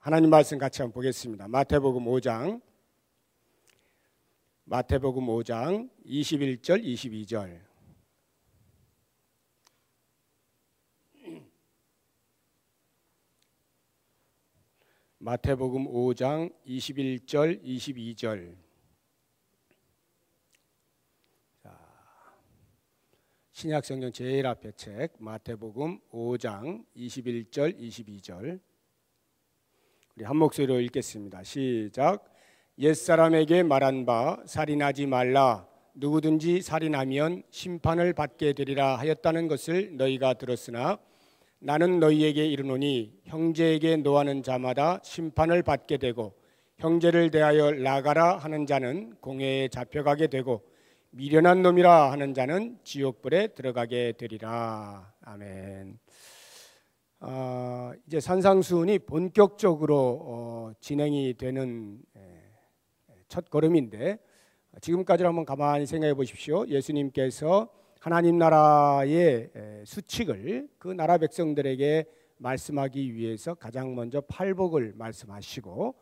하나님 말씀 같이 한번 보겠습니다. 마태복음 5장 21절 22절. 마태복음 5장 21절 22절. 신약성경 제일 앞에 책 마태복음 5장 21절 22절. 우리 한 목소리로 읽겠습니다. 시작. 옛사람에게 말한 바 살인하지 말라. 누구든지 살인하면 심판을 받게 되리라 하였다는 것을 너희가 들었으나 나는 너희에게 이르노니 형제에게 노하는 자마다 심판을 받게 되고 형제를 대하여 나가라 하는 자는 공회에 잡혀가게 되고 미련한 놈이라 하는 자는 지옥불에 들어가게 되리라. 아멘. 이제 산상수훈이 본격적으로 진행이 되는 첫 걸음인데, 지금까지를 한번 가만히 생각해 보십시오. 예수님께서 하나님 나라의 수칙을 그 나라 백성들에게 말씀하기 위해서 가장 먼저 팔복을 말씀하시고,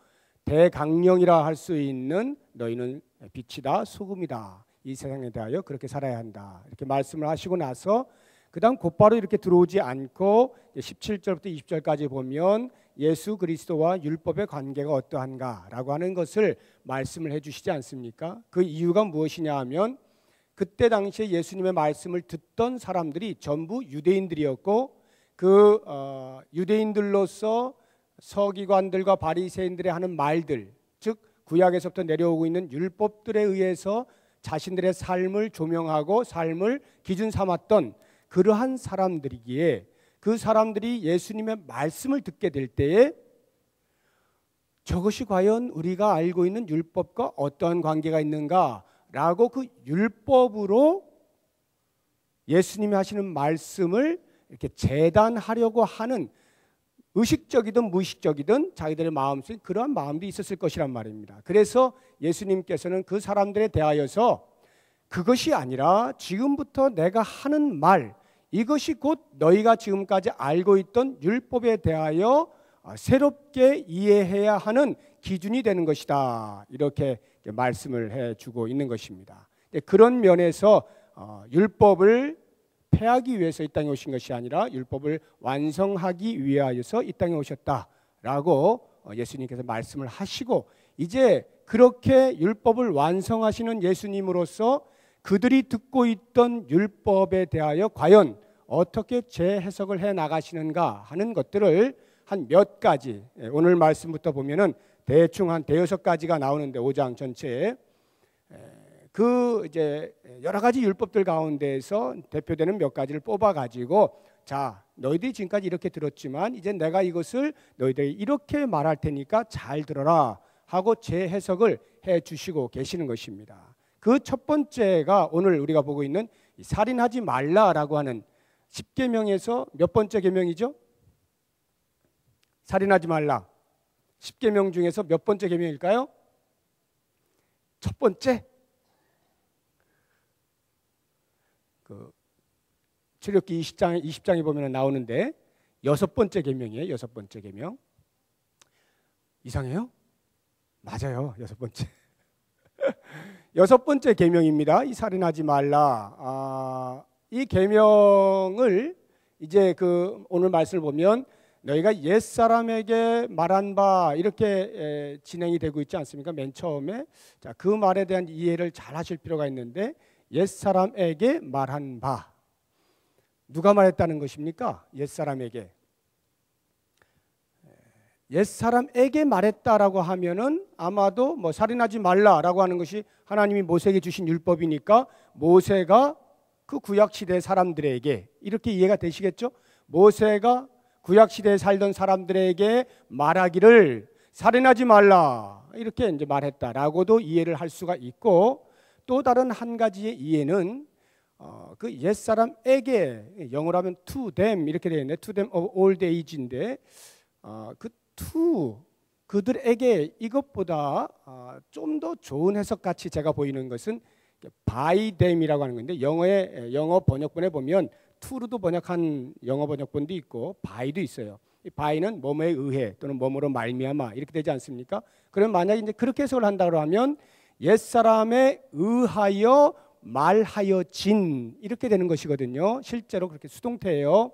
대강령이라 할 수 있는 너희는 빛이다 소금이다, 이 세상에 대하여 그렇게 살아야 한다, 이렇게 말씀을 하시고 나서 그 다음 곧바로 이렇게 들어오지 않고 17절부터 20절까지 보면 예수 그리스도와 율법의 관계가 어떠한가라고 하는 것을 말씀을 해주시지 않습니까? 그 이유가 무엇이냐 하면 그때 당시에 예수님의 말씀을 듣던 사람들이 전부 유대인들이었고, 그 유대인들로서 서기관들과 바리새인들의 하는 말들, 즉 구약에서부터 내려오고 있는 율법들에 의해서 자신들의 삶을 조명하고 삶을 기준 삼았던 그러한 사람들이기에, 그 사람들이 예수님의 말씀을 듣게 될 때에 저것이 과연 우리가 알고 있는 율법과 어떠한 관계가 있는가라고 그 율법으로 예수님이 하시는 말씀을 이렇게 재단하려고 하는, 의식적이든 무의식적이든 자기들의 마음속에 그러한 마음도 있었을 것이란 말입니다. 그래서 예수님께서는 그 사람들에 대하여서 그것이 아니라 지금부터 내가 하는 말, 이것이 곧 너희가 지금까지 알고 있던 율법에 대하여 새롭게 이해해야 하는 기준이 되는 것이다, 이렇게 말씀을 해주고 있는 것입니다. 그런 면에서 율법을 폐하기 위해서 이 땅에 오신 것이 아니라 율법을 완성하기 위하여서 이 땅에 오셨다라고 예수님께서 말씀을 하시고, 이제 그렇게 율법을 완성하시는 예수님으로서 그들이 듣고 있던 율법에 대하여 과연 어떻게 재해석을 해 나가시는가 하는 것들을 한 몇 가지, 오늘 말씀부터 보면은 대충 한 대여섯 가지가 나오는데 5장 전체에 그 이제 여러 가지 율법들 가운데에서 대표되는 몇 가지를 뽑아 가지고, 자, 너희들이 지금까지 이렇게 들었지만 이제 내가 이것을 너희들이 이렇게 말할 테니까 잘 들어라 하고 재해석을 해 주시고 계시는 것입니다. 그 첫 번째가 오늘 우리가 보고 있는 살인하지 말라라고 하는 10계명에서 몇 번째 계명이죠? 살인하지 말라. 10계명 중에서 몇 번째 계명일까요? 첫 번째. 그 출애굽기 20장에 보면 나오는데 여섯 번째 계명이에요. 여섯 번째 계명. 이상해요? 맞아요. 여섯 번째. 여섯 번째 계명입니다. 이 살인하지 말라. 이 계명을 이제 그 오늘 말씀을 보면 너희가 옛사람에게 말한 바, 이렇게 진행이 되고 있지 않습니까? 맨 처음에. 자, 그 말에 대한 이해를 잘 하실 필요가 있는데, 옛사람에게 말한 바, 누가 말했다는 것입니까? 옛사람에게. 옛사람에게 말했다라고 하면은 아마도 뭐 살인하지 말라라고 하는 것이 하나님이 모세에게 주신 율법이니까 모세가 그 구약시대 사람들에게, 이렇게 이해가 되시겠죠? 모세가 구약시대에 살던 사람들에게 말하기를 살인하지 말라, 이렇게 이제 말했다라고도 이해를 할 수가 있고, 또 다른 한 가지의 이해는 그 옛사람에게, 영어로 하면 to them 이렇게 되어 있는데 to them of old age인데, 그 to, 그들에게, 이것보다 좀 더 좋은 해석같이 제가 보이는 것은 by them이라고 하는 건데, 영어 번역본에 보면 to로도 번역한 영어 번역본도 있고 by도 있어요. 이 by는 뭐뭐에 의해 또는 뭐뭐로 말미암아 이렇게 되지 않습니까? 그럼 만약에 이제 그렇게 해석을 한다고 하면 옛사람에 의하여 말하여진 이렇게 되는 것이거든요. 실제로 그렇게 수동태예요.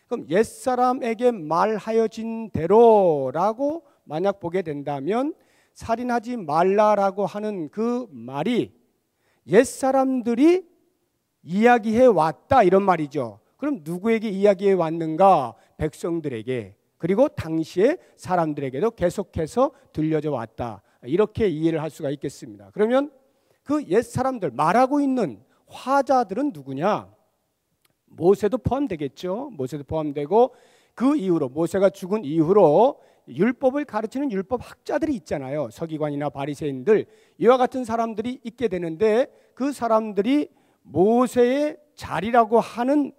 그럼 옛사람에게 말하여진 대로라고 만약 보게 된다면 살인하지 말라라고 하는 그 말이 옛사람들이 이야기해 왔다 이런 말이죠. 그럼 누구에게 이야기해 왔는가? 백성들에게, 그리고 당시의 사람들에게도 계속해서 들려져 왔다. 이렇게 이해를 할 수가 있겠습니다. 그러면 그 옛사람들, 말하고 있는 화자들은 누구냐? 모세도 포함되겠죠. 모세도 포함되고 그 이후로 모세가 죽은 이후로 율법을 가르치는 율법 학자들이 있잖아요. 서기관이나 바리새인들, 이와 같은 사람들이 있게 되는데 그 사람들이 모세의 자리라고 하는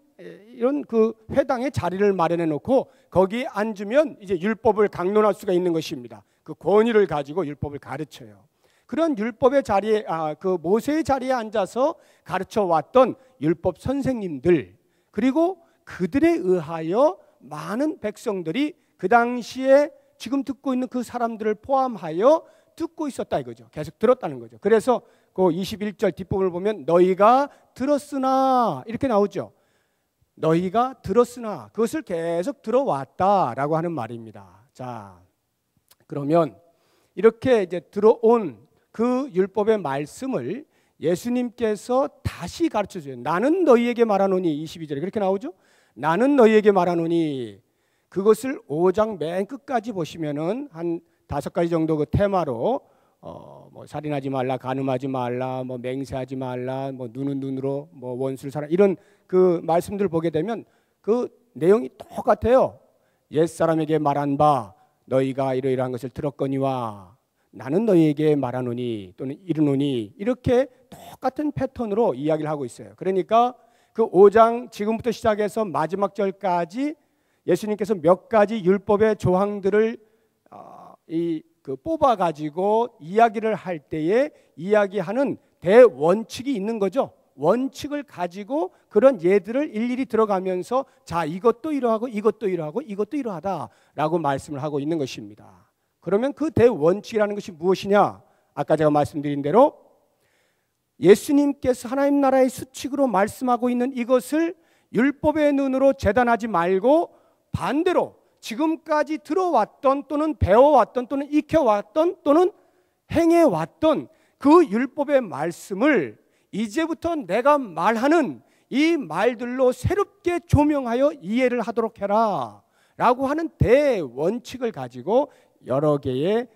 이런 그 회당의 자리를 마련해 놓고 거기에 앉으면 이제 율법을 강론할 수가 있는 것입니다. 그 권위를 가지고 율법을 가르쳐요. 그런 율법의 자리에 그 모세의 자리에 앉아서 가르쳐 왔던 율법 선생님들, 그리고 그들에 의하여 많은 백성들이 그 당시에 지금 듣고 있는 그 사람들을 포함하여 듣고 있었다 이거죠. 계속 들었다는 거죠. 그래서 그 21절 뒷부분을 보면 너희가 들었으나 이렇게 나오죠. 너희가 들었으나 그것을 계속 들어왔다라고 하는 말입니다. 자, 그러면 이렇게 이제 들어온 그 율법의 말씀을 예수님께서 다시 가르쳐 줘요. 나는 너희에게 말하노니 22절에 그렇게 나오죠. 나는 너희에게 말하노니 그것을 5장 맨 끝까지 보시면은 한 5가지 정도 그 테마로 뭐 살인하지 말라, 간음하지 말라, 뭐 맹세하지 말라, 뭐 눈은 눈으로, 뭐 원수를 사랑 이런 그 말씀들을 보게 되면 그 내용이 똑같아요. 옛사람에게 말한 바 너희가 이러이러한 것을 들었거니와 나는 너희에게 말하노니 또는 이르노니 이렇게 똑같은 패턴으로 이야기를 하고 있어요. 그러니까 그 5장 지금부터 시작해서 마지막 절까지 예수님께서 몇 가지 율법의 조항들을 뽑아 가지고 이야기를 할 때에 이야기하는 대원칙이 있는 거죠. 원칙을 가지고 그런 예들을 일일이 들어가면서 자, 이것도 이러하고 이것도 이러하고 이것도 이러하다라고 말씀을 하고 있는 것입니다. 그러면 그 대원칙이라는 것이 무엇이냐? 아까 제가 말씀드린 대로 예수님께서 하나님 나라의 수칙으로 말씀하고 있는 이것을 율법의 눈으로 재단하지 말고 반대로 지금까지 들어왔던 또는 배워왔던 또는 익혀왔던 또는 행해왔던 그 율법의 말씀을 이제부터 내가 말하는 이 말들로 새롭게 조명하여 이해를 하도록 해라 라고 하는 대원칙을 가지고 여러 개의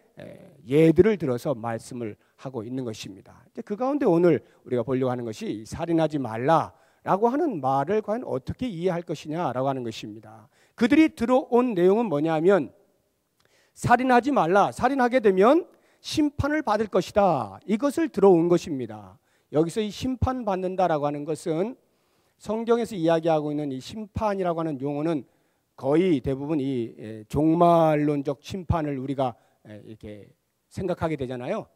예들을 들어서 말씀을 하고 있는 것입니다. 그 가운데 오늘 우리가 보려고 하는 것이 살인하지 말라라고 하는 말을 과연 어떻게 이해할 것이냐라고 하는 것입니다. 그들이 들어온 내용은 뭐냐면 살인하지 말라, 살인하게 되면 심판을 받을 것이다, 이것을 들어온 것입니다. 여기서 이 심판받는다라고 하는 것은 성경에서 이야기하고 있는 이 심판이라고 하는 용어는 거의 대부분 이 종말론적 심판을 우리가 이렇게 생각하게 되잖아요.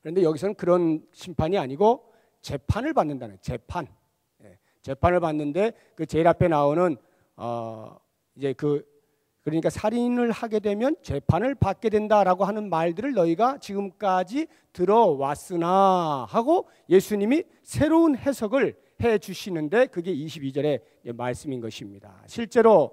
그런데 여기서는 그런 심판이 아니고 재판을 받는다는, 재판. 재판을 받는데 그 제일 앞에 나오는 이제 그러니까 살인을 하게 되면 재판을 받게 된다라고 하는 말들을 너희가 지금까지 들어왔으나 하고 예수님이 새로운 해석을 해 주시는데 그게 22절의 말씀인 것입니다. 실제로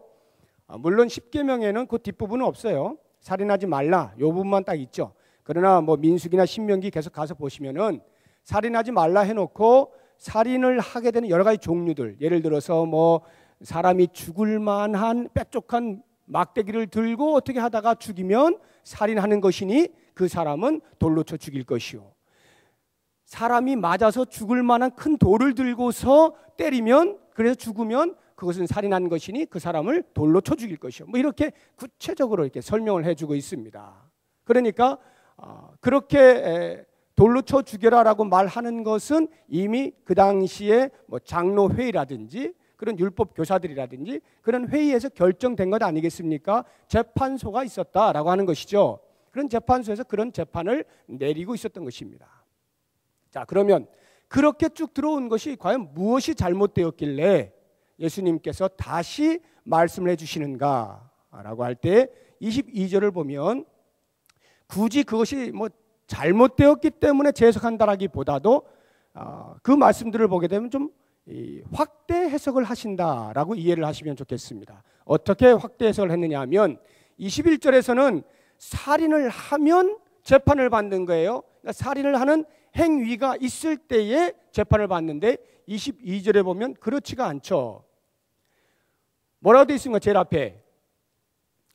물론 십계명에는 그 뒷부분은 없어요. 살인하지 말라 이 부분만 딱 있죠. 그러나 뭐 민수기나 신명기 계속 가서 보시면은 살인하지 말라 해놓고 살인을 하게 되는 여러 가지 종류들, 예를 들어서 뭐 사람이 죽을 만한 뾰족한 막대기를 들고 어떻게 하다가 죽이면 살인하는 것이니 그 사람은 돌로 쳐 죽일 것이요, 사람이 맞아서 죽을 만한 큰 돌을 들고서 때리면 그래서 죽으면 그것은 살인한 것이니 그 사람을 돌로 쳐 죽일 것이요, 뭐 이렇게 구체적으로 이렇게 설명을 해주고 있습니다. 그러니까 그렇게 돌로 쳐 죽여라라고 말하는 것은 이미 그 당시에 뭐 장로회의라든지 그런 율법 교사들이라든지 그런 회의에서 결정된 것 아니겠습니까? 재판소가 있었다라고 하는 것이죠. 그런 재판소에서 그런 재판을 내리고 있었던 것입니다. 자, 그러면 그렇게 쭉 들어온 것이 과연 무엇이 잘못되었길래 예수님께서 다시 말씀을 해주시는가? 라고 할 때 22절을 보면 굳이 그것이 뭐 잘못되었기 때문에 재해석한다라기보다도 그 말씀들을 보게 되면 좀 확대 해석을 하신다라고 이해를 하시면 좋겠습니다. 어떻게 확대 해석을 했느냐 하면 21절에서는 살인을 하면 재판을 받는 거예요. 그러니까 살인을 하는 행위가 있을 때에 재판을 받는데 22절에 보면 그렇지가 않죠. 뭐라고 되어 있습니까? 제일 앞에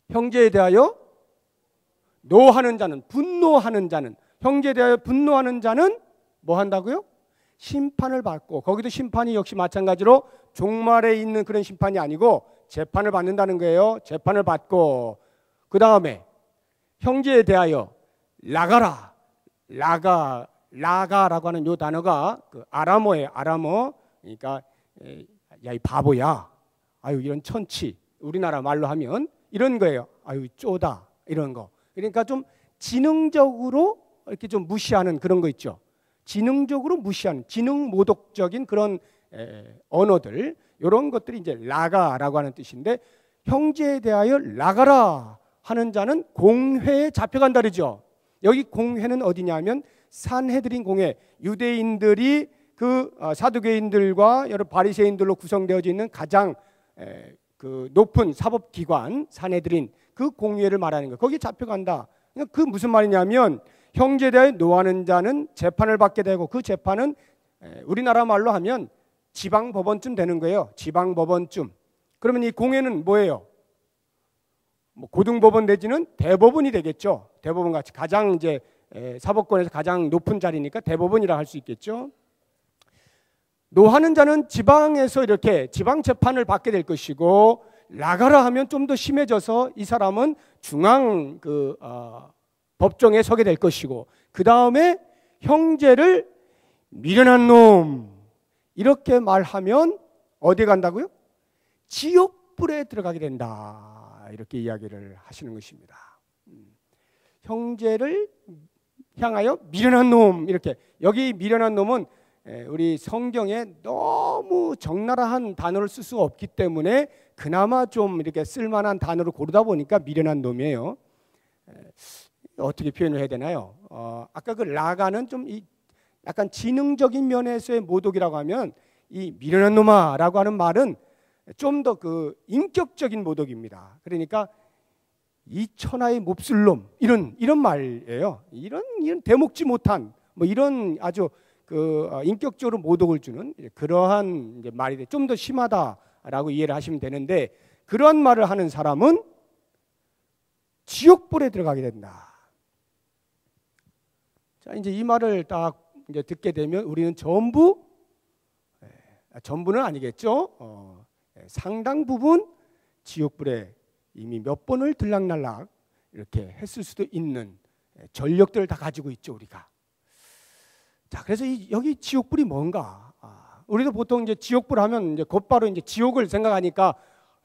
형제에 대하여 노하는 자는, 분노하는 자는, 형제에 대하여 분노하는 자는 뭐 한다고요? 심판을 받고, 거기도 심판이 역시 마찬가지로 종말에 있는 그런 심판이 아니고 재판을 받는다는 거예요. 재판을 받고, 그 다음에 형제에 대하여 라가라, 라가라고 하는 요 단어가 그 아람어예요. 아람어. 그러니까 야, 이 바보야, 아유 이런 천치, 우리나라 말로 하면 이런 거예요. 아유 쪼다, 이런 거. 그러니까 좀 지능적으로 이렇게 좀 무시하는 그런 거 있죠. 지능적으로 무시하는, 지능 모독적인 그런 언어들, 이런 것들이 이제 라가라고 하는 뜻인데, 형제에 대하여 라가라 하는 자는 공회에 잡혀간다 그러죠. 여기 공회는 어디냐면 산헤드린 공회, 유대인들이 그 사두개인들과 여러 바리새인들로 구성되어져 있는 가장 그 높은 사법기관 산헤드린, 그 공회를 말하는 거예요. 거기 잡혀간다. 그 무슨 말이냐면 형제에 대하여 노하는 자는 재판을 받게 되고, 그 재판은 우리나라 말로 하면 지방법원쯤 되는 거예요. 지방법원쯤. 그러면 이 공회는 뭐예요? 뭐 고등법원 내지는 대법원이 되겠죠. 대법원 같이 가장 이제 사법권에서 가장 높은 자리니까 대법원이라 할 수 있겠죠. 노하는 자는 지방에서 이렇게 지방 재판을 받게 될 것이고, 라가라 하면 좀 더 심해져서 이 사람은 중앙 그 법정에 서게 될 것이고, 그 다음에 형제를 미련한 놈, 이렇게 말하면 어디 간다고요? 지옥불에 들어가게 된다, 이렇게 이야기를 하시는 것입니다. 형제를 향하여 미련한 놈, 이렇게. 여기 미련한 놈은 우리 성경에 너무 적나라한 단어를 쓸 수가 없기 때문에 그나마 좀 이렇게 쓸만한 단어를 고르다 보니까 미련한 놈이에요. 어떻게 표현을 해야 되나요? 아까 그 라가는 좀 약간 지능적인 면에서의 모독이라고 하면, 이 미련한 놈아라고 하는 말은 좀 더 그 인격적인 모독입니다. 그러니까 이 천하의 몹쓸 놈, 이런 말이에요. 이런 대먹지 못한 뭐 이런 아주 그 인격적으로 모독을 주는 그러한 이제 말이 좀 더 심하다라고 이해를 하시면 되는데, 그런 말을 하는 사람은 지옥불에 들어가게 된다. 자, 이제 이 말을 딱 이제 듣게 되면 우리는 전부는 아니겠죠. 상당 부분 지옥불에 이미 몇 번을 들락날락 이렇게 했을 수도 있는 전력들을 다 가지고 있죠, 우리가. 자, 그래서 여기 지옥불이 뭔가? 우리도 보통 이제 지옥불 하면 이제 곧바로 이제 지옥을 생각하니까,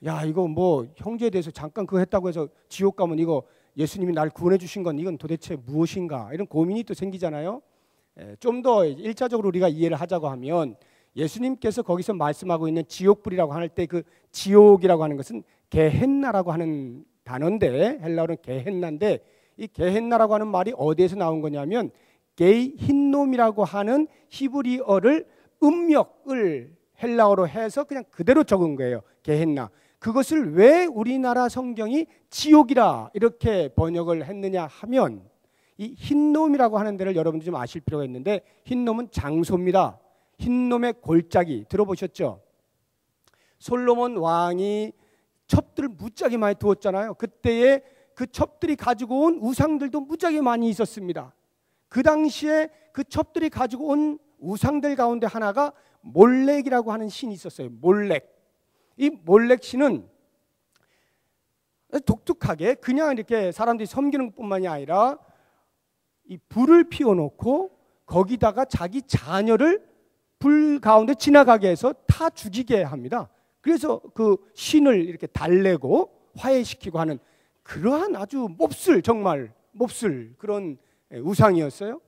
야, 이거 뭐 형제에 대해서 잠깐 그거 했다고 해서 지옥 가면 이거 예수님이 날 구원해 주신 건 이건 도대체 무엇인가? 이런 고민이 또 생기잖아요. 좀 더 일차적으로 우리가 이해를 하자고 하면, 예수님께서 거기서 말씀하고 있는 지옥불이라고 할 때 그 지옥이라고 하는 것은 게헨나라고 하는 단어인데, 헬라어는 게헨나인데, 이 게헨나라고 하는 말이 어디에서 나온 거냐면 게이 흰놈이라고 하는 히브리어를 음력을 헬라어로 해서 그냥 그대로 적은 거예요. 게헨나. 그것을 왜 우리나라 성경이 지옥이라 이렇게 번역을 했느냐 하면, 이 흰놈이라고 하는 데를 여러분들 좀 아실 필요가 있는데, 흰놈은 장소입니다. 흰놈의 골짜기 들어보셨죠? 솔로몬 왕이 첩들을 무지하게 많이 두었잖아요. 그때에 그 첩들이 가지고 온 우상들도 무지하게 많이 있었습니다. 그 당시에 그 첩들이 가지고 온 우상들 가운데 하나가 몰렉이라고 하는 신이 있었어요. 몰렉. 이 몰렉 신은 독특하게 그냥 이렇게 사람들이 섬기는 것뿐만이 아니라 이 불을 피워놓고 거기다가 자기 자녀를 불 가운데 지나가게 해서 타 죽이게 합니다. 그래서 그 신을 이렇게 달래고 화해시키고 하는 그러한 아주 정말 몹쓸 그런 우상이었어요.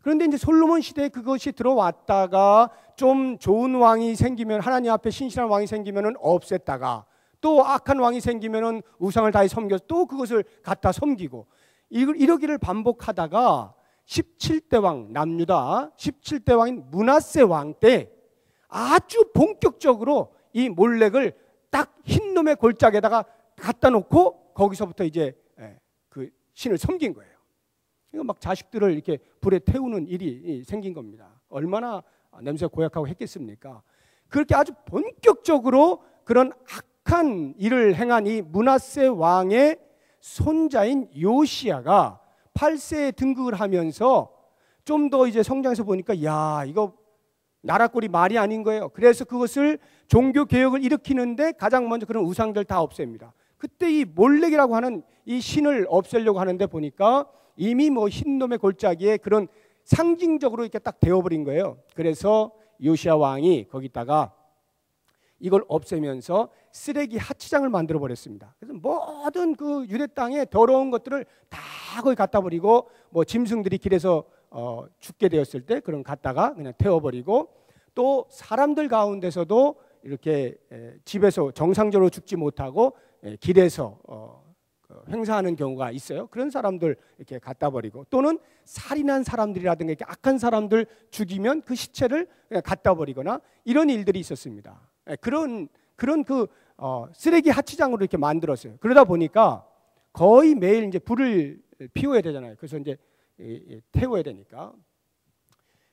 그런데 이제 솔로몬 시대에 그것이 들어왔다가 좀 좋은 왕이 생기면, 하나님 앞에 신실한 왕이 생기면은 없앴다가, 또 악한 왕이 생기면은 우상을 다해 섬겨서 또 그것을 갖다 섬기고 이러기를 반복하다가 17대 왕 남유다 17대 왕인 므낫세 왕 때 아주 본격적으로 이 몰렉을 딱 흰놈의 골짜기에다가 갖다 놓고 거기서부터 이제 그 신을 섬긴 거예요. 이거 막 자식들을 이렇게 불에 태우는 일이 생긴 겁니다. 얼마나 냄새 고약하고 했겠습니까? 그렇게 아주 본격적으로 그런 악한 일을 행한 이 므낫세 왕의 손자인 요시야가 8세에 등극을 하면서 좀 더 이제 성장해서 보니까 야 이거 나라꼴이 말이 아닌 거예요. 그래서 그것을 종교 개혁을 일으키는데 가장 먼저 그런 우상들 다 없앱니다. 그때 이 몰렉이라고 하는 이 신을 없애려고 하는데 보니까 이미 뭐 흰놈의 골짜기에 그런 상징적으로 이렇게 딱 되어버린 거예요. 그래서 요시야 왕이 거기다가 이걸 없애면서 쓰레기 하치장을 만들어 버렸습니다. 그래서 모든 그 유대 땅에 더러운 것들을 다 거기 갖다 버리고 뭐 짐승들이 길에서 죽게 되었을 때 그런 갖다가 그냥 태워버리고 또 사람들 가운데서도 이렇게 집에서 정상적으로 죽지 못하고 길에서 행사하는 경우가 있어요. 그런 사람들 이렇게 갖다 버리고 또는 살인한 사람들이라든가 이렇게 악한 사람들 죽이면 그 시체를 그냥 갖다 버리거나 이런 일들이 있었습니다. 그런 그 쓰레기 하치장으로 이렇게 만들었어요. 그러다 보니까 거의 매일 이제 불을 피워야 되잖아요. 그래서 이제 태워야 되니까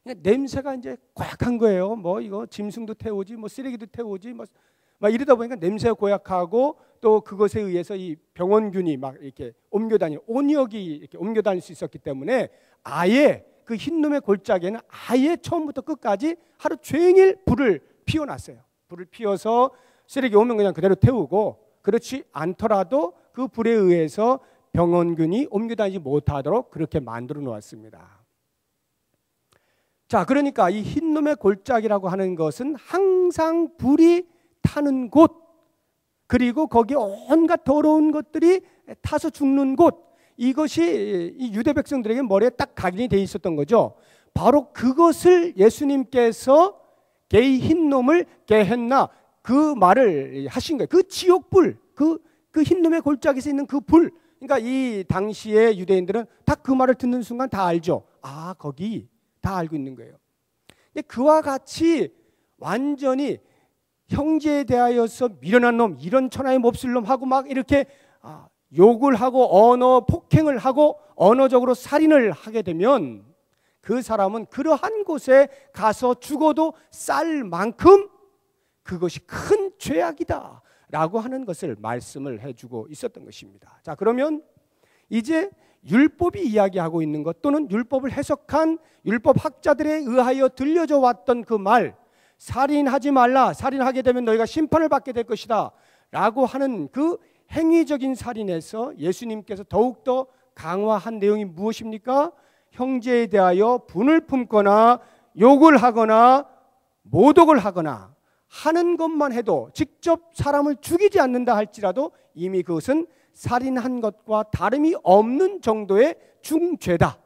냄새가 이제 고약한 거예요. 뭐 이거 짐승도 태우지, 뭐 쓰레기도 태우지, 막 이러다 보니까 냄새가 고약하고 또 그것에 의해서 이 병원균이 막 이렇게 옮겨다니는 온역이 이렇게 옮겨다닐 수 있었기 때문에 아예 그 흰놈의 골짜기에는 아예 처음부터 끝까지 하루 종일 불을 피워놨어요. 불을 피워서 쓰레기 오면 그냥 그대로 태우고 그렇지 않더라도 그 불에 의해서 병원균이 옮겨다니지 못하도록 그렇게 만들어 놓았습니다. 자, 그러니까 이 흰놈의 골짜기라고 하는 것은 항상 불이 타는 곳 그리고 거기에 온갖 더러운 것들이 타서 죽는 곳 이것이 이 유대 백성들에게 머리에 딱 각인이 돼 있었던 거죠. 바로 그것을 예수님께서 게이 흰놈을 게헨나 그 말을 하신 거예요. 그 지옥불 그 흰놈의 골짜기에서 있는 그 불 그러니까 이 당시에 유대인들은 딱 그 말을 듣는 순간 다 알죠. 아 거기 다 알고 있는 거예요. 그와 같이 완전히 형제에 대하여서 미련한 놈 이런 천하의 몹쓸 놈 하고 막 이렇게 욕을 하고 언어 폭행을 하고 언어적으로 살인을 하게 되면 그 사람은 그러한 곳에 가서 죽어도 쌀 만큼 그것이 큰 죄악이다 라고 하는 것을 말씀을 해주고 있었던 것입니다. 자, 그러면 이제 율법이 이야기하고 있는 것 또는 율법을 해석한 율법 학자들에 의하여 들려져 왔던 그 말 살인하지 말라 살인하게 되면 너희가 심판을 받게 될 것이다 라고 하는 그 행위적인 살인에서 예수님께서 더욱더 강화한 내용이 무엇입니까? 형제에 대하여 분을 품거나 욕을 하거나 모독을 하거나 하는 것만 해도 직접 사람을 죽이지 않는다 할지라도 이미 그것은 살인한 것과 다름이 없는 정도의 중죄다.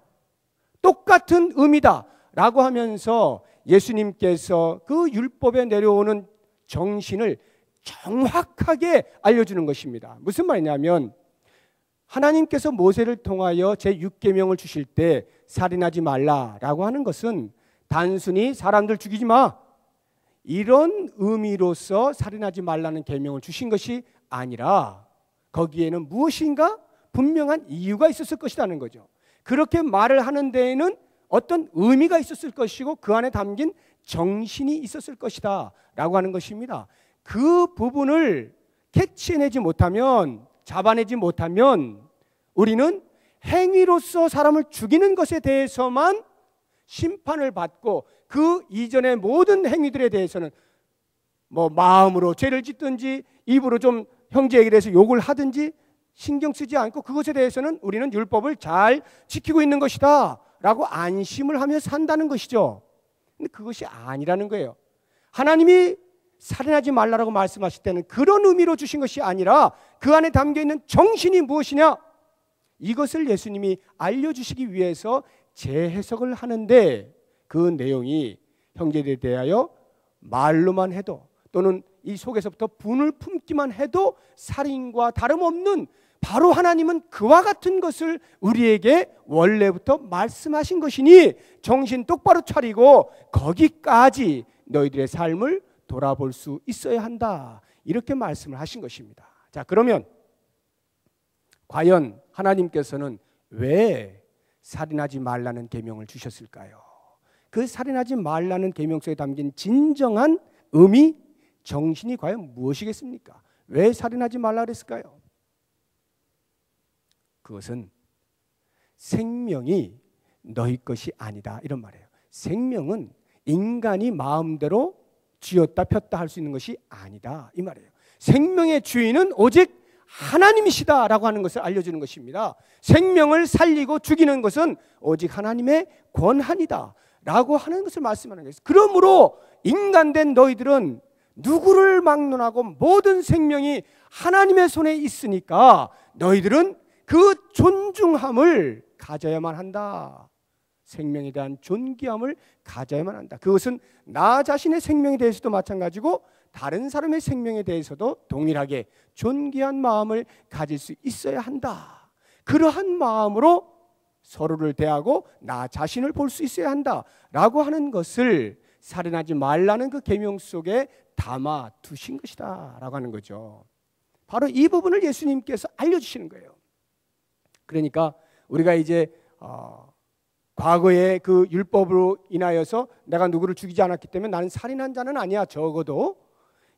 똑같은 의미다 라고 하면서 예수님께서 그 율법에 내려오는 정신을 정확하게 알려주는 것입니다. 무슨 말이냐면 하나님께서 모세를 통하여 제6계명을 주실 때 살인하지 말라라고 하는 것은 단순히 사람들 죽이지 마 이런 의미로서 살인하지 말라는 계명을 주신 것이 아니라 거기에는 무엇인가 분명한 이유가 있었을 것이라는 거죠. 그렇게 말을 하는 데에는 어떤 의미가 있었을 것이고 그 안에 담긴 정신이 있었을 것이다 라고 하는 것입니다. 그 부분을 캐치해내지 못하면 잡아내지 못하면 우리는 행위로서 사람을 죽이는 것에 대해서만 심판을 받고 그 이전의 모든 행위들에 대해서는 뭐 마음으로 죄를 짓든지 입으로 좀 형제에게 대해서 욕을 하든지 신경 쓰지 않고 그것에 대해서는 우리는 율법을 잘 지키고 있는 것이다 라고 안심을 하며 산다는 것이죠. 근데 그것이 아니라는 거예요. 하나님이 살인하지 말라라고 말씀하실 때는 그런 의미로 주신 것이 아니라 그 안에 담겨있는 정신이 무엇이냐 이것을 예수님이 알려주시기 위해서 재해석을 하는데 그 내용이 형제들에 대하여 말로만 해도 또는 이 속에서부터 분을 품기만 해도 살인과 다름없는, 바로 하나님은 그와 같은 것을 우리에게 원래부터 말씀하신 것이니 정신 똑바로 차리고 거기까지 너희들의 삶을 돌아볼 수 있어야 한다, 이렇게 말씀을 하신 것입니다. 자, 그러면 과연 하나님께서는 왜 살인하지 말라는 계명을 주셨을까요? 그 살인하지 말라는 계명 속에 담긴 진정한 의미, 정신이 과연 무엇이겠습니까? 왜 살인하지 말라 그랬을까요? 그것은 생명이 너희 것이 아니다, 이런 말이에요. 생명은 인간이 마음대로 쥐었다 폈다 할 수 있는 것이 아니다, 이 말이에요. 생명의 주인은 오직 하나님이시다라고 하는 것을 알려주는 것입니다. 생명을 살리고 죽이는 것은 오직 하나님의 권한이다 라고 하는 것을 말씀하는 것입니다. 그러므로 인간된 너희들은 누구를 막론하고 모든 생명이 하나님의 손에 있으니까 너희들은 그 존중함을 가져야만 한다. 생명에 대한 존귀함을 가져야만 한다. 그것은 나 자신의 생명에 대해서도 마찬가지고 다른 사람의 생명에 대해서도 동일하게 존귀한 마음을 가질 수 있어야 한다. 그러한 마음으로 서로를 대하고 나 자신을 볼 수 있어야 한다라고 하는 것을 살인하지 말라는 그 계명 속에 담아 두신 것이다 라고 하는 거죠. 바로 이 부분을 예수님께서 알려주시는 거예요. 그러니까 우리가 이제 과거의 그 율법으로 인하여서 내가 누구를 죽이지 않았기 때문에 나는 살인한 자는 아니야, 적어도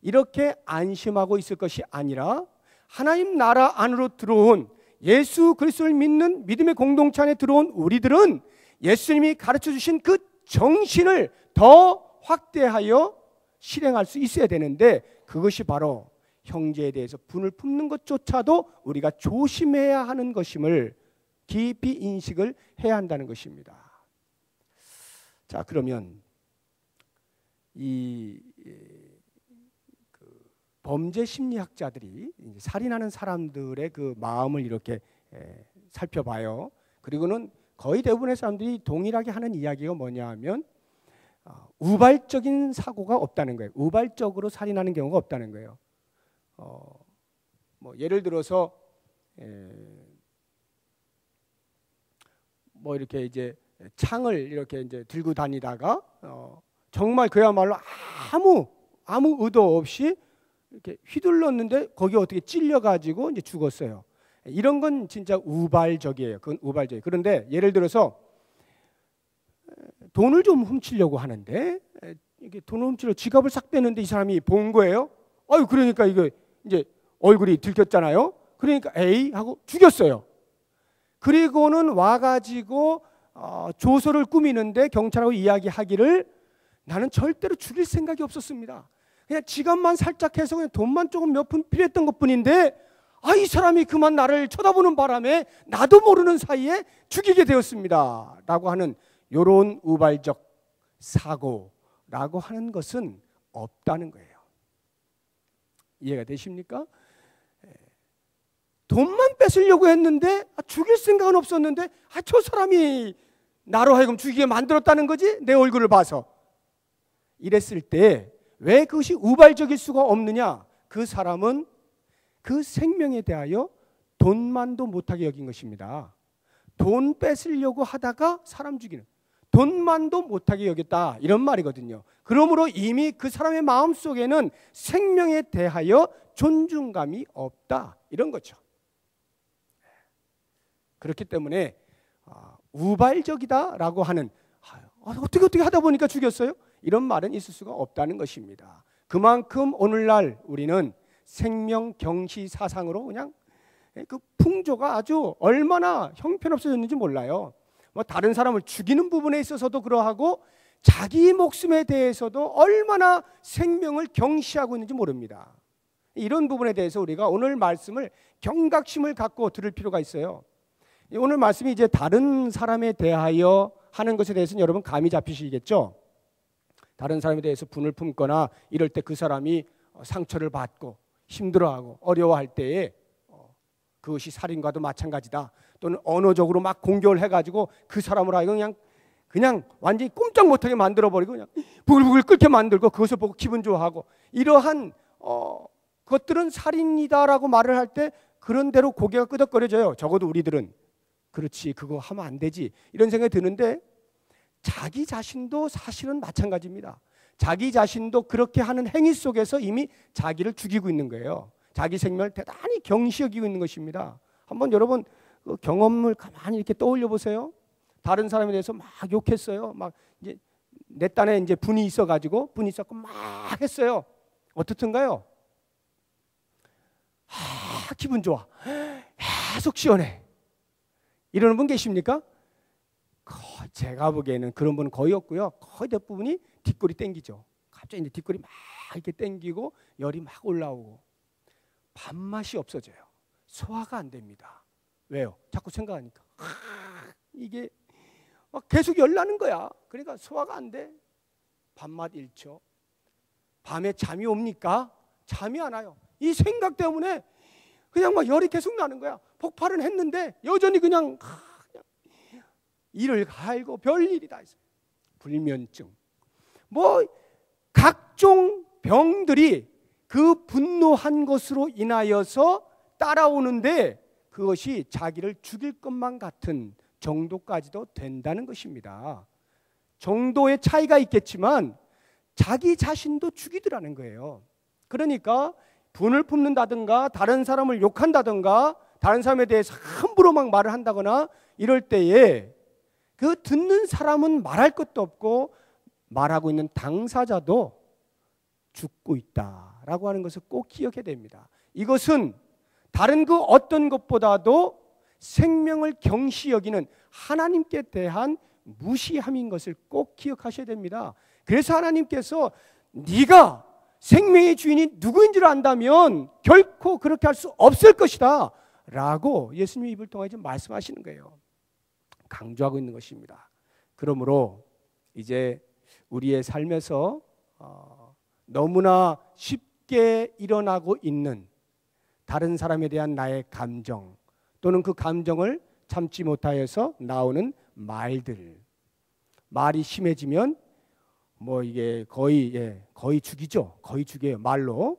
이렇게 안심하고 있을 것이 아니라 하나님 나라 안으로 들어온 예수 그리스도를 믿는 믿음의 공동체 안에 들어온 우리들은 예수님이 가르쳐 주신 그 정신을 더 확대하여 실행할 수 있어야 되는데, 그것이 바로 형제에 대해서 분을 품는 것조차도 우리가 조심해야 하는 것임을 깊이 인식을 해야 한다는 것입니다. 자, 그러면 이 범죄 심리학자들이 살인하는 사람들의 그 마음을 이렇게 살펴봐요. 그리고는 거의 대부분의 사람들이 동일하게 하는 이야기가 뭐냐 하면 우발적인 사고가 없다는 거예요. 우발적으로 살인하는 경우가 없다는 거예요. 뭐 예를 들어서 뭐 이렇게 이제 창을 이렇게 이제 들고 다니다가 정말 그야말로 아무 의도 없이 이렇게 휘둘렀는데 거기 어떻게 찔려가지고 이제 죽었어요. 이런 건 진짜 우발적이에요. 그건 우발적이에요. 그런데 예를 들어서 돈을 좀 훔치려고 하는데 이게 돈을 훔치려 지갑을 싹 빼는데 이 사람이 본 거예요. 아유, 그러니까 이거 이제 얼굴이 들켰잖아요. 그러니까 에이 하고 죽였어요. 그리고는 와가지고 조서를 꾸미는데 경찰하고 이야기하기를 나는 절대로 죽일 생각이 없었습니다. 그냥 지갑만 살짝 해서 그냥 돈만 조금 몇 푼 필요했던 것뿐인데 이 사람이 그만 나를 쳐다보는 바람에 나도 모르는 사이에 죽이게 되었습니다 라고 하는 이런 우발적 사고라고 하는 것은 없다는 거예요. 이해가 되십니까? 돈만 뺏으려고 했는데 죽일 생각은 없었는데 저 사람이 나로 하여금 죽이게 만들었다는 거지, 내 얼굴을 봐서. 이랬을 때 왜 그것이 우발적일 수가 없느냐? 그 사람은 그 생명에 대하여 돈만도 못하게 여긴 것입니다. 돈 뺏으려고 하다가 사람 죽이는, 돈만도 못하게 여겼다, 이런 말이거든요. 그러므로 이미 그 사람의 마음속에는 생명에 대하여 존중감이 없다, 이런 거죠. 그렇기 때문에 우발적이다라고 하는 어떻게 하다 보니까 죽였어요? 이런 말은 있을 수가 없다는 것입니다. 그만큼 오늘날 우리는 생명 경시 사상으로 그냥 그 풍조가 아주 얼마나 형편없어졌는지 몰라요. 뭐 다른 사람을 죽이는 부분에 있어서도 그러하고 자기 목숨에 대해서도 얼마나 생명을 경시하고 있는지 모릅니다. 이런 부분에 대해서 우리가 오늘 말씀을 경각심을 갖고 들을 필요가 있어요. 오늘 말씀이 이제 다른 사람에 대하여 하는 것에 대해서는 여러분 감이 잡히시겠죠? 다른 사람에 대해서 분을 품거나 이럴 때 그 사람이 상처를 받고 힘들어하고 어려워할 때에 그것이 살인과도 마찬가지다. 또는 언어적으로 막 공격을 해가지고 그 사람을 하여금 그냥 완전히 꼼짝 못하게 만들어버리고 그냥 부글부글 끓게 만들고 그것을 보고 기분 좋아하고 이러한 그것들은 살인이다라고 말을 할 때 그런 대로 고개가 끄덕거려져요. 적어도 우리들은 그렇지, 그거 하면 안 되지, 이런 생각이 드는데 자기 자신도 사실은 마찬가지입니다. 자기 자신도 그렇게 하는 행위 속에서 이미 자기를 죽이고 있는 거예요. 자기 생명을 대단히 경시 여기고 있는 것입니다. 한번 여러분 그 경험을 가만히 이렇게 떠올려 보세요. 다른 사람에 대해서 막 욕했어요. 막 이제 내 딴에 이제 분이 있어가지고 분이 있었고 막 했어요. 어떻든가요? 기분 좋아. 계속 시원해. 이러는 분 계십니까? 제가 보기에는 그런 분은 거의 없고요. 거의 대부분이 뒷골이 땡기죠. 갑자기 이제 뒷골이 막 이렇게 땡기고 열이 막 올라오고 밥맛이 없어져요. 소화가 안 됩니다. 왜요? 자꾸 생각하니까. 이게 막 계속 열나는 거야. 그러니까 소화가 안 돼. 밥맛 잃죠. 밤에 잠이 옵니까? 잠이 안 와요. 이 생각 때문에 그냥 막 열이 계속 나는 거야. 폭발은 했는데 여전히 그냥 이를 갈고 별일이 다 있어요. 불면증, 뭐 각종 병들이 그 분노한 것으로 인하여서 따라오는데 그것이 자기를 죽일 것만 같은 정도까지도 된다는 것입니다. 정도의 차이가 있겠지만 자기 자신도 죽이더라는 거예요. 그러니까 분을 품는다든가 다른 사람을 욕한다든가 다른 사람에 대해서 함부로 막 말을 한다거나 이럴 때에 그 듣는 사람은 말할 것도 없고 말하고 있는 당사자도 죽고 있다라고 하는 것을 꼭 기억해야 됩니다. 이것은 다른 그 어떤 것보다도 생명을 경시 여기는 하나님께 대한 무시함인 것을 꼭 기억하셔야 됩니다. 그래서 하나님께서 네가 생명의 주인이 누구인 줄 안다면 결코 그렇게 할 수 없을 것이다 라고 예수님의 입을 통해 좀 말씀하시는 거예요. 강조하고 있는 것입니다. 그러므로 이제 우리의 삶에서 너무나 쉽게 일어나고 있는 다른 사람에 대한 나의 감정 또는 그 감정을 참지 못하여서 나오는 말들, 말이 심해지면 뭐 이게 거의 죽이죠. 거의 죽여요. 말로.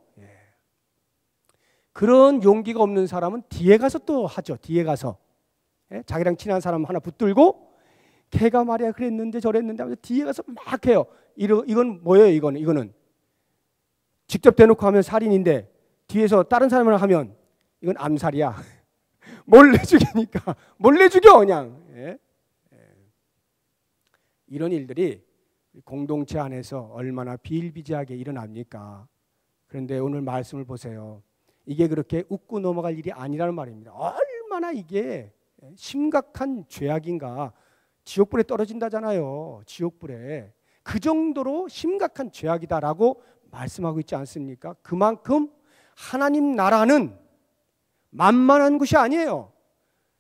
그런 용기가 없는 사람은 뒤에 가서 또 하죠. 뒤에 가서 자기랑 친한 사람 하나 붙들고 걔가 말이야 그랬는데 저랬는데 하면서 뒤에 가서 막 해요. 이건 뭐예요? 이거는 직접 대놓고 하면 살인인데 뒤에서 다른 사람을 하면 이건 암살이야. 몰래 죽이니까 몰래 죽여 그냥. 이런 일들이 공동체 안에서 얼마나 비일비재하게 일어납니까? 그런데 오늘 말씀을 보세요. 이게 그렇게 웃고 넘어갈 일이 아니라는 말입니다. 얼마나 이게 심각한 죄악인가. 지옥불에 떨어진다잖아요. 지옥불에. 그 정도로 심각한 죄악이다라고 말씀하고 있지 않습니까? 그만큼 하나님 나라는 만만한 것이 아니에요.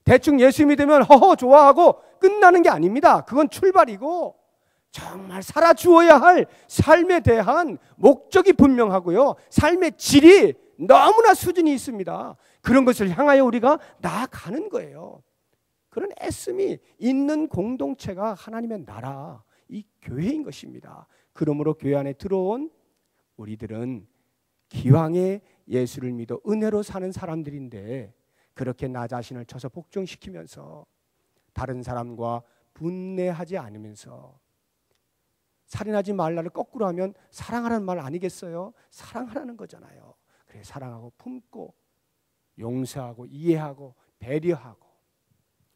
대충 예수 믿으면 허허 좋아하고 끝나는 게 아닙니다. 그건 출발이고 정말 살아 주어야 할 삶에 대한 목적이 분명하고요. 삶의 질이 너무나 수준이 있습니다. 그런 것을 향하여 우리가 나아가는 거예요. 그런 애씀이 있는 공동체가 하나님의 나라, 이 교회인 것입니다. 그러므로 교회 안에 들어온 우리들은 기왕에 예수를 믿어 은혜로 사는 사람들인데 그렇게 나 자신을 쳐서 복종시키면서 다른 사람과 분내하지 않으면서 살인하지 말라를 거꾸로 하면 사랑하라는 말 아니겠어요? 사랑하라는 거잖아요. 그래 사랑하고 품고 용서하고 이해하고 배려하고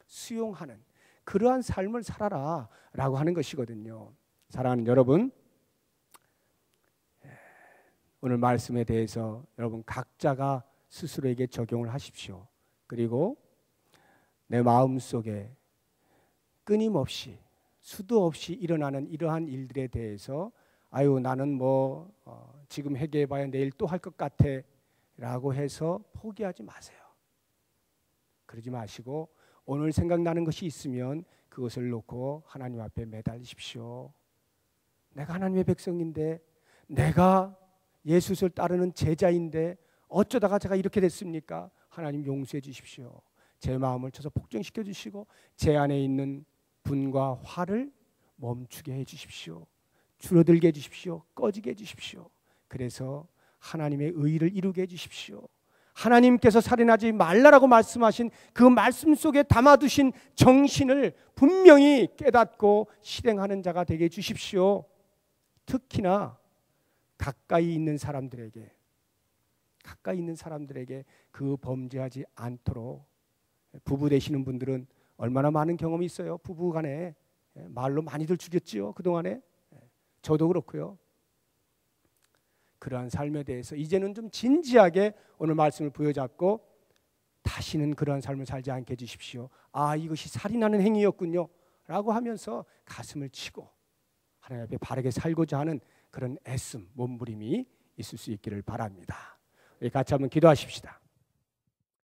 수용하는 그러한 삶을 살아라 라고 하는 것이거든요. 사랑하는 여러분, 오늘 말씀에 대해서 여러분 각자가 스스로에게 적용을 하십시오. 그리고 내 마음속에 끊임없이 수도 없이 일어나는 이러한 일들에 대해서 아유 나는 뭐 지금 해결해봐야 내일 또 할 것 같아 라고 해서 포기하지 마세요. 그러지 마시고 오늘 생각나는 것이 있으면 그것을 놓고 하나님 앞에 매달리십시오. 내가 하나님의 백성인데 내가 예수를 따르는 제자인데 어쩌다가 제가 이렇게 됐습니까? 하나님 용서해 주십시오. 제 마음을 쳐서 복종시켜 주시고 제 안에 있는 분과 화를 멈추게 해 주십시오. 줄어들게 해 주십시오. 꺼지게 해 주십시오. 그래서 하나님의 의를 이루게 해주십시오. 하나님께서 살인하지 말라라고 말씀하신 그 말씀 속에 담아두신 정신을 분명히 깨닫고 실행하는 자가 되게 해주십시오. 특히나 가까이 있는 사람들에게 그 범죄하지 않도록, 부부 되시는 분들은 얼마나 많은 경험이 있어요. 부부 간에 말로 많이들 죽였지요, 그동안에. 저도 그렇고요. 그러한 삶에 대해서 이제는 좀 진지하게 오늘 말씀을 부여잡고 다시는 그러한 삶을 살지 않게 해주십시오. 아, 이것이 살인하는 행위였군요 라고 하면서 가슴을 치고 하나님 앞에 바르게 살고자 하는 그런 애씀, 몸부림이 있을 수 있기를 바랍니다. 우리 같이 한번 기도하십시다.